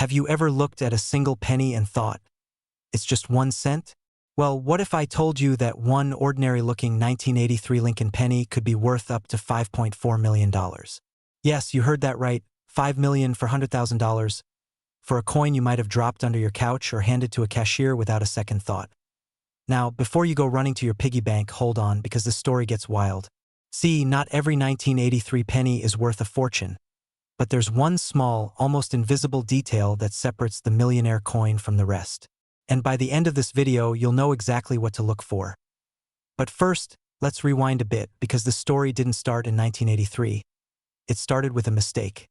Have you ever looked at a single penny and thought, it's just 1 cent? Well, what if I told you that one ordinary-looking 1983 Lincoln penny could be worth up to $5.4 million? Yes, you heard that right, $5 million for $100,000, for a coin you might have dropped under your couch or handed to a cashier without a second thought. Now, before you go running to your piggy bank, hold on, because this story gets wild. See, not every 1983 penny is worth a fortune, but there's one small, almost invisible detail that separates the millionaire coin from the rest. And by the end of this video, you'll know exactly what to look for. But first, let's rewind a bit, because the story didn't start in 1983. It started with a mistake.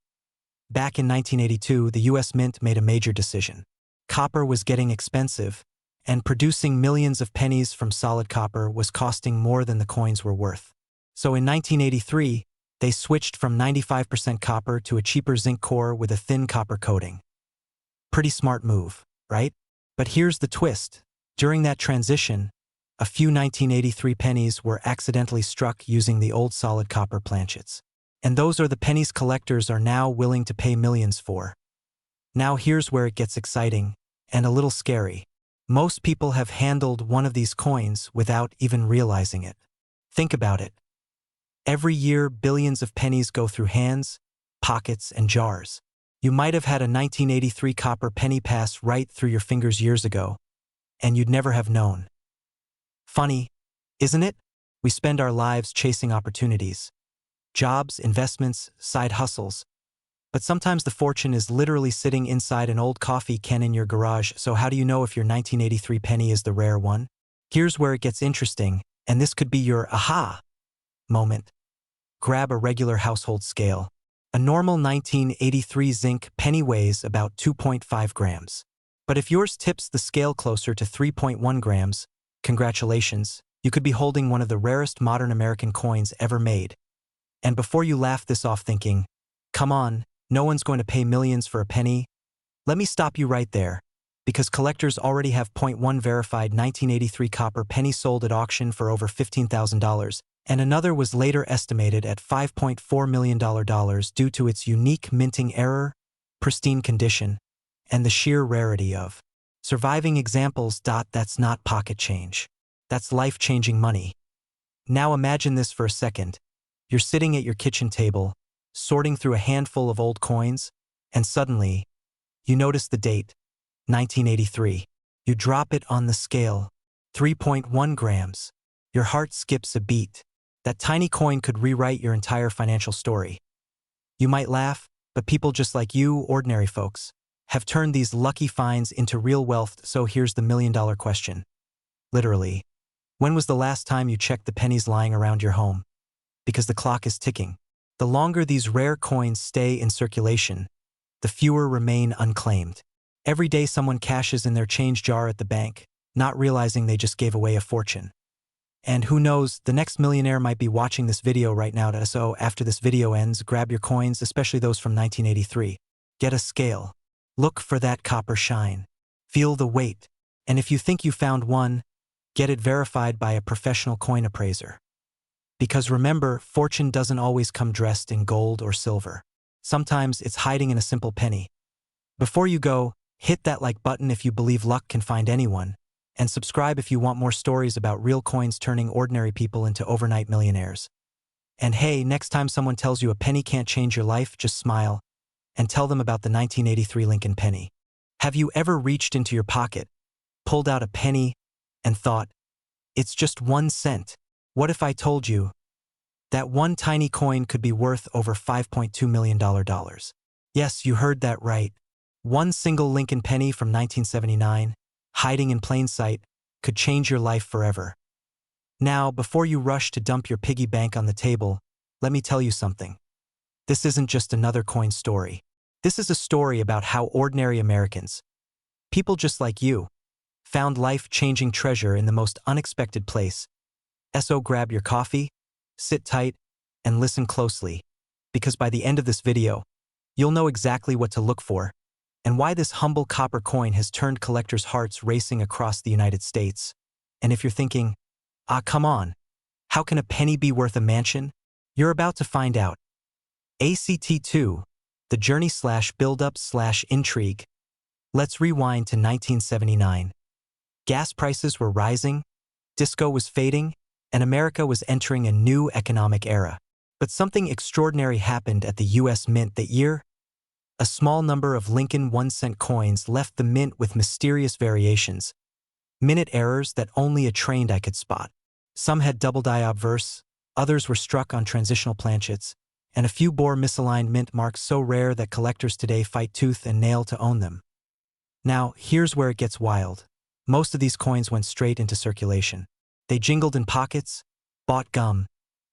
Back in 1982, the US Mint made a major decision. Copper was getting expensive, and producing millions of pennies from solid copper was costing more than the coins were worth. So in 1983, they switched from 95% copper to a cheaper zinc core with a thin copper coating. Pretty smart move, right? But here's the twist. During that transition, a few 1983 pennies were accidentally struck using the old solid copper planchets. And those are the pennies collectors are now willing to pay millions for. Now here's where it gets exciting, and a little scary. Most people have handled one of these coins without even realizing it. Think about it. Every year, billions of pennies go through hands, pockets, and jars. You might have had a 1983 copper penny pass right through your fingers years ago, and you'd never have known. Funny, isn't it? We spend our lives chasing opportunities. Jobs, investments, side hustles. But sometimes the fortune is literally sitting inside an old coffee can in your garage, so how do you know if your 1983 penny is the rare one? Here's where it gets interesting, and this could be your aha moment. Grab a regular household scale. A normal 1983 zinc penny weighs about 2.5 grams. But if yours tips the scale closer to 3.1 grams, congratulations, you could be holding one of the rarest modern American coins ever made. And before you laugh this off thinking, come on, no one's going to pay millions for a penny, let me stop you right there, because collectors already have .1 verified 1983 copper penny sold at auction for over $15,000, and another was later estimated at $5.4 million due to its unique minting error, pristine condition, and the sheer rarity of surviving examples. That's not pocket change. That's life-changing money. Now imagine this for a second. You're sitting at your kitchen table, sorting through a handful of old coins, and suddenly, you notice the date, 1983. You drop it on the scale, 3.1 grams. Your heart skips a beat. That tiny coin could rewrite your entire financial story. You might laugh, but people just like you, ordinary folks, have turned these lucky finds into real wealth. So here's the million-dollar question. Literally, when was the last time you checked the pennies lying around your home? Because the clock is ticking. The longer these rare coins stay in circulation, the fewer remain unclaimed. Every day someone cashes in their change jar at the bank, not realizing they just gave away a fortune. And who knows, the next millionaire might be watching this video right now. So after this video ends, grab your coins, especially those from 1983. Get a scale. Look for that copper shine. Feel the weight. And if you think you found one, get it verified by a professional coin appraiser. Because remember, fortune doesn't always come dressed in gold or silver. Sometimes it's hiding in a simple penny. Before you go, hit that like button if you believe luck can find anyone, and subscribe if you want more stories about real coins turning ordinary people into overnight millionaires. And hey, next time someone tells you a penny can't change your life, just smile and tell them about the 1983 Lincoln penny. Have you ever reached into your pocket, pulled out a penny, and thought, it's just 1 cent? What if I told you that one tiny coin could be worth over $5.2 million? Yes, you heard that right. One single Lincoln penny from 1979, hiding in plain sight, could change your life forever. Now, before you rush to dump your piggy bank on the table, let me tell you something. This isn't just another coin story. This is a story about how ordinary Americans, people just like you, found life-changing treasure in the most unexpected place. So grab your coffee, sit tight, and listen closely, because by the end of this video, you'll know exactly what to look for and why this humble copper coin has turned collectors' hearts racing across the United States. And if you're thinking, come on, how can a penny be worth a mansion? You're about to find out. Act 2, the journey/build-up/intrigue, Let's rewind to 1979. Gas prices were rising, disco was fading, and America was entering a new economic era. But something extraordinary happened at the U.S. Mint that year. A small number of Lincoln 1-cent coins left the mint with mysterious variations, minute errors that only a trained eye could spot. Some had double-die obverse, others were struck on transitional planchets, and a few bore misaligned mint marks so rare that collectors today fight tooth and nail to own them. Now, here's where it gets wild. Most of these coins went straight into circulation. They jingled in pockets, bought gum,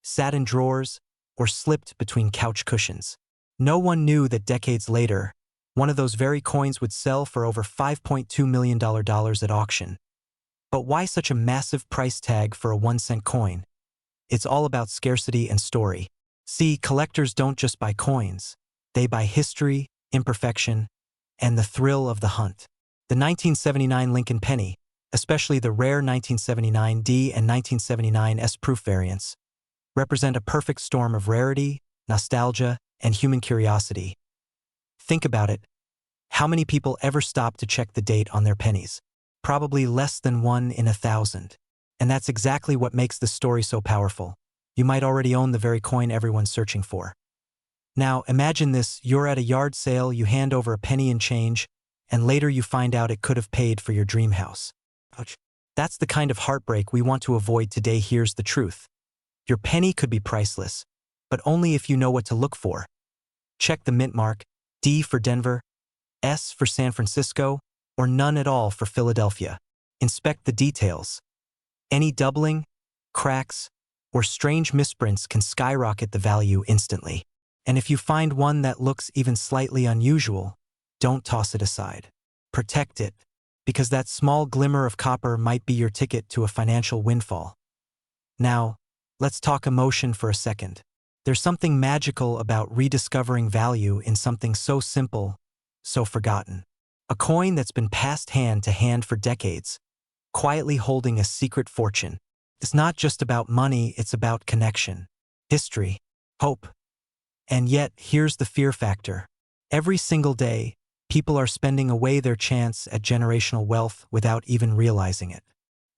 sat in drawers, or slipped between couch cushions. No one knew that decades later, one of those very coins would sell for over $5.2 million at auction. But why such a massive price tag for a 1-cent coin? It's all about scarcity and story. See, collectors don't just buy coins. They buy history, imperfection, and the thrill of the hunt. The 1979 Lincoln penny, especially the rare 1979D and 1979S proof variants, represent a perfect storm of rarity, nostalgia, and human curiosity. Think about it. How many people ever stop to check the date on their pennies? Probably less than 1 in 1,000. And that's exactly what makes this story so powerful. You might already own the very coin everyone's searching for. Now, imagine this: you're at a yard sale, you hand over a penny and change, and later you find out it could have paid for your dream house. Ouch. That's the kind of heartbreak we want to avoid today. Here's the truth. Your penny could be priceless, but only if you know what to look for. Check the mint mark, D for Denver, S for San Francisco, or none at all for Philadelphia. Inspect the details. Any doubling, cracks, or strange misprints can skyrocket the value instantly. And if you find one that looks even slightly unusual, don't toss it aside. Protect it, because that small glimmer of copper might be your ticket to a financial windfall. Now, let's talk emotion for a second. There's something magical about rediscovering value in something so simple, so forgotten. A coin that's been passed hand to hand for decades, quietly holding a secret fortune. It's not just about money, it's about connection, history, hope. And yet, here's the fear factor. Every single day, people are spending away their chance at generational wealth without even realizing it.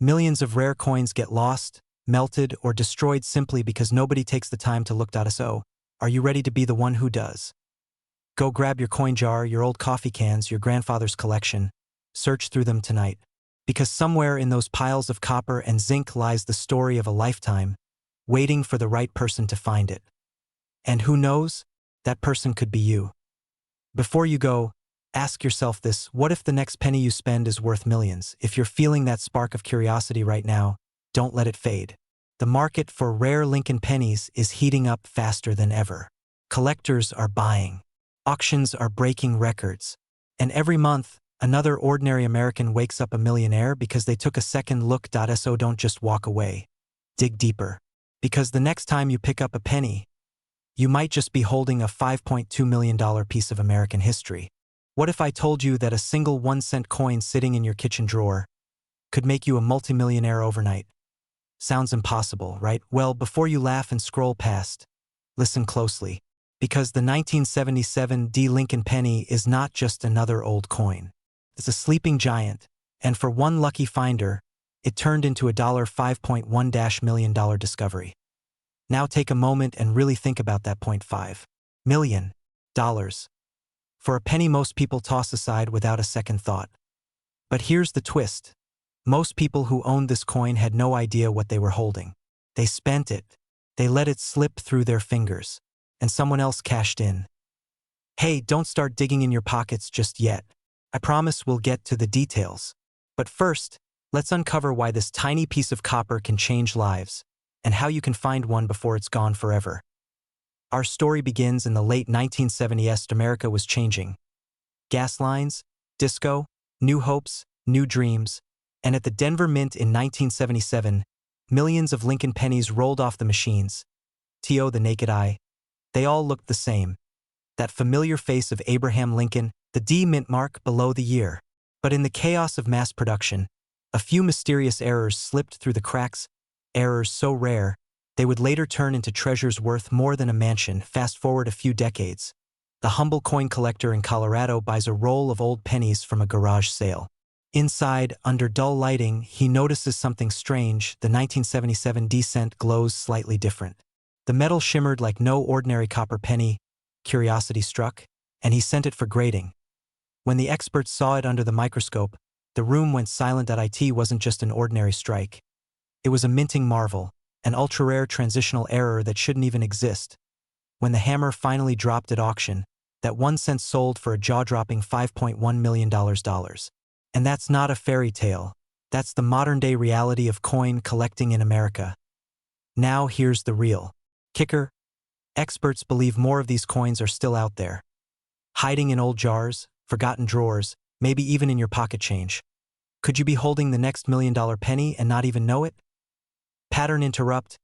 Millions of rare coins get lost, melted, or destroyed simply because nobody takes the time to look. So, are you ready to be the one who does? Go grab your coin jar, your old coffee cans, your grandfather's collection. Search through them tonight. Because somewhere in those piles of copper and zinc lies the story of a lifetime, waiting for the right person to find it. And who knows? That person could be you. Before you go, ask yourself this: what if the next penny you spend is worth millions? If you're feeling that spark of curiosity right now, don't let it fade. The market for rare Lincoln pennies is heating up faster than ever. Collectors are buying. Auctions are breaking records. And every month, another ordinary American wakes up a millionaire because they took a second look. So don't just walk away. Dig deeper. Because the next time you pick up a penny, you might just be holding a $5.2 million piece of American history. What if I told you that a single 1-cent coin sitting in your kitchen drawer could make you a multimillionaire overnight? Sounds impossible, right? Well, before you laugh and scroll past, listen closely. Because the 1977 D Lincoln penny is not just another old coin. It's a sleeping giant, and for one lucky finder, it turned into a $5.1 million discovery. Now take a moment and really think about that $0.5 million. For a penny most people toss aside without a second thought. But here's the twist. Most people who owned this coin had no idea what they were holding. They spent it. They let it slip through their fingers. And someone else cashed in. Hey, don't start digging in your pockets just yet. I promise we'll get to the details. But first, let's uncover why this tiny piece of copper can change lives, and how you can find one before it's gone forever. Our story begins in the late 1970s. America was changing. Gas lines, disco, new hopes, new dreams, and at the Denver Mint in 1977, millions of Lincoln pennies rolled off the machines. To the naked eye, they all looked the same. That familiar face of Abraham Lincoln, the D mint mark below the year. But in the chaos of mass production, a few mysterious errors slipped through the cracks, errors so rare, they would later turn into treasures worth more than a mansion. Fast forward a few decades. The humble coin collector in Colorado buys a roll of old pennies from a garage sale. Inside, under dull lighting, he notices something strange. The 1977 D-cent glows slightly different. The metal shimmered like no ordinary copper penny. Curiosity struck, and he sent it for grading. When the experts saw it under the microscope, the room went silent. It wasn't just an ordinary strike. It was a minting marvel, an ultra-rare transitional error that shouldn't even exist. When the hammer finally dropped at auction, that 1 cent sold for a jaw-dropping $5.1 million. And that's not a fairy tale. That's the modern-day reality of coin collecting in America. Now here's the real kicker. Experts believe more of these coins are still out there, hiding in old jars, forgotten drawers, maybe even in your pocket change. Could you be holding the next $1 million penny and not even know it? Pattern interrupt,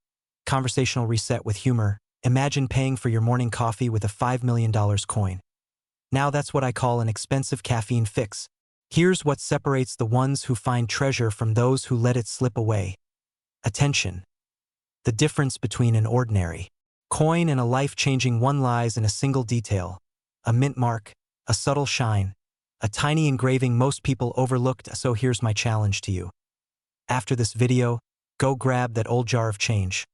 conversational reset with humor. Imagine paying for your morning coffee with a $5 million coin. Now that's what I call an expensive caffeine fix. Here's what separates the ones who find treasure from those who let it slip away. Attention. The difference between an ordinary coin and a life-changing one lies in a single detail. A mint mark, a subtle shine, a tiny engraving most people overlooked. So here's my challenge to you. After this video, go grab that old jar of change.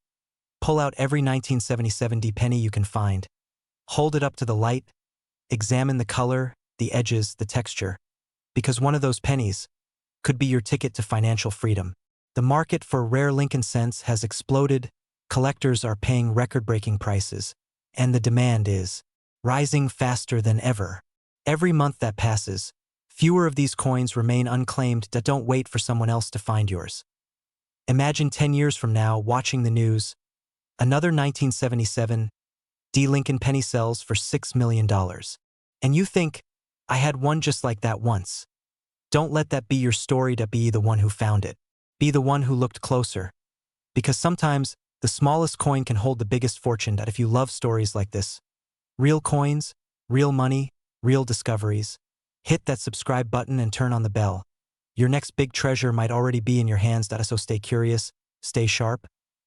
Pull out every 1977 D penny you can find. Hold it up to the light. Examine the color, the edges, the texture. Because one of those pennies could be your ticket to financial freedom. The market for rare Lincoln cents has exploded. Collectors are paying record-breaking prices. And the demand is rising faster than ever. Every month that passes, fewer of these coins remain unclaimed. Don't wait for someone else to find yours. Imagine 10 years from now watching the news. Another 1977 D Lincoln penny sells for $6 million. And you think, I had one just like that once. Don't let that be your story. To be the one who found it. Be the one who looked closer. Because sometimes, the smallest coin can hold the biggest fortune. If you love stories like this, real coins, real money, real discoveries, hit that subscribe button and turn on the bell. Your next big treasure might already be in your hands. So stay curious, stay sharp,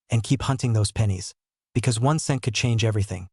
and keep hunting those pennies. Because 1 cent could change everything.